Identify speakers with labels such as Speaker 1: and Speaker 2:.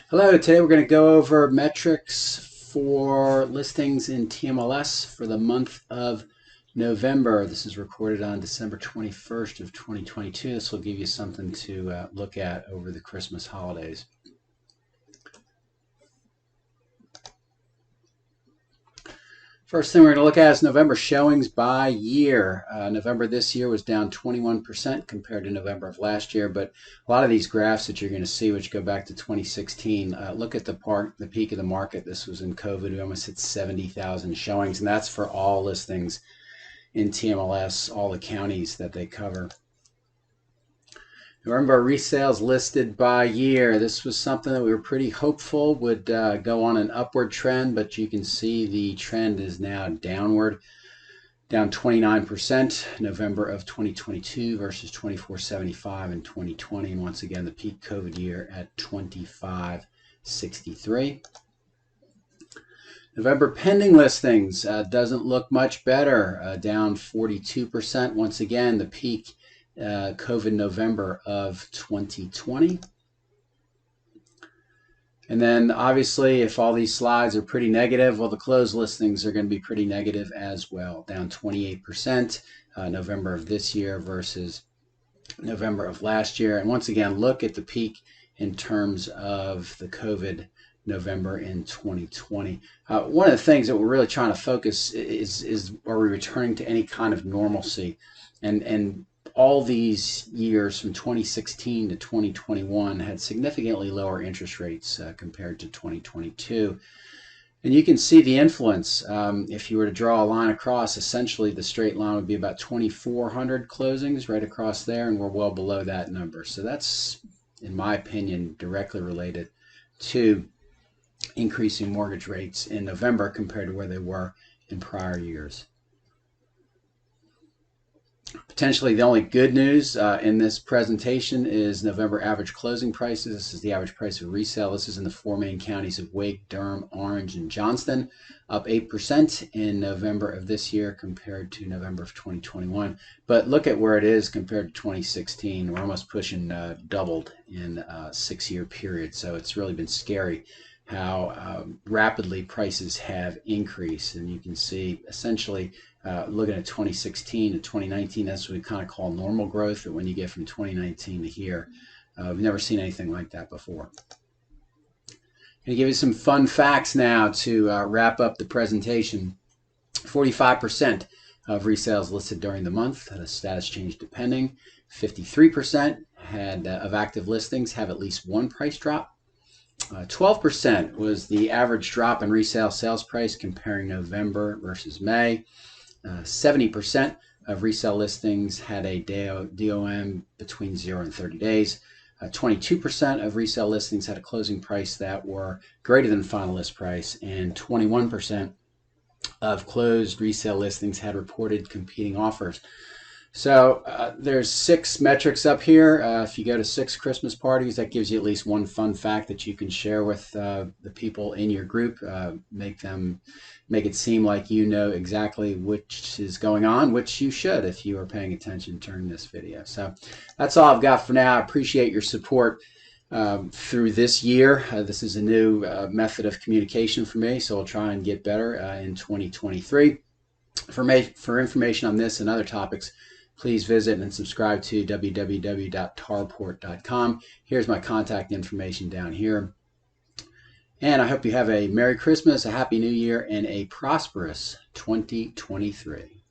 Speaker 1: Hello, today we're going to go over metrics for listings in TMLS for the month of November. This is recorded on December 21st of 2022. This will give you something to look at over the Christmas holidays. First thing we're going to look at is November showings by year. November this year was down 21% compared to November of last year, but a lot of these graphs that you're going to see, which go back to 2016, look at the peak of the market. This was in COVID. We almost hit 70,000 showings, and that's for all listings in TMLS, all the counties that they cover. Remember, resales listed by year. This was something that we were pretty hopeful would go on an upward trend, but you can see the trend is now downward, down 29%, November of 2022 versus 2475 in 2020. And once again, the peak COVID year at 2563. November pending listings doesn't look much better, down 42%. Once again, the peak COVID November of 2020. And then obviously if all these slides are pretty negative, well, the closed listings are going to be pretty negative as well, down 28%, November of this year versus November of last year. And once again, look at the peak in terms of the COVID November in 2020. One of the things that we're really trying to focus is are we returning to any kind of normalcy? And all these years from 2016 to 2021 had significantly lower interest rates compared to 2022. And you can see the influence. If you were to draw a line across, essentially the straight line would be about 2,400 closings right across there, and we're well below that number. So that's, in my opinion, directly related to increasing mortgage rates in November compared to where they were in prior years. Potentially the only good news in this presentation is November average closing prices. This is the average price of resale. This is in the four main counties of Wake, Durham, Orange, and Johnston, up 8% in November of this year compared to November of 2021. But look at where it is compared to 2016. We're almost pushing doubled in a 6-year period. So it's really been scary how rapidly prices have increased. And you can see essentially looking at 2016 to 2019, that's what we kind of call normal growth. But when you get from 2019 to here, we've never seen anything like that before. I'm going to give you some fun facts now to wrap up the presentation. 45% of resales listed during the month had a status change depending. 53% of active listings have at least one price drop. 12% was the average drop in resale sales price comparing November versus May. 70% of resale listings had a DOM between 0 and 30 days. 22% of resale listings had a closing price that were greater than final list price, and 21% of closed resale listings had reported competing offers. So there's 6 metrics up here. If you go to 6 Christmas parties, that gives you at least one fun fact that you can share with the people in your group. Make it seem like you know exactly which is going on, which you should if you are paying attention during this video. So that's all I've got for now. I appreciate your support through this year. This is a new method of communication for me, so I'll try and get better in 2023. For information on this and other topics, please visit and subscribe to www.tarport.com. Here's my contact information down here. And I hope you have a Merry Christmas, a Happy New Year, and a prosperous 2023.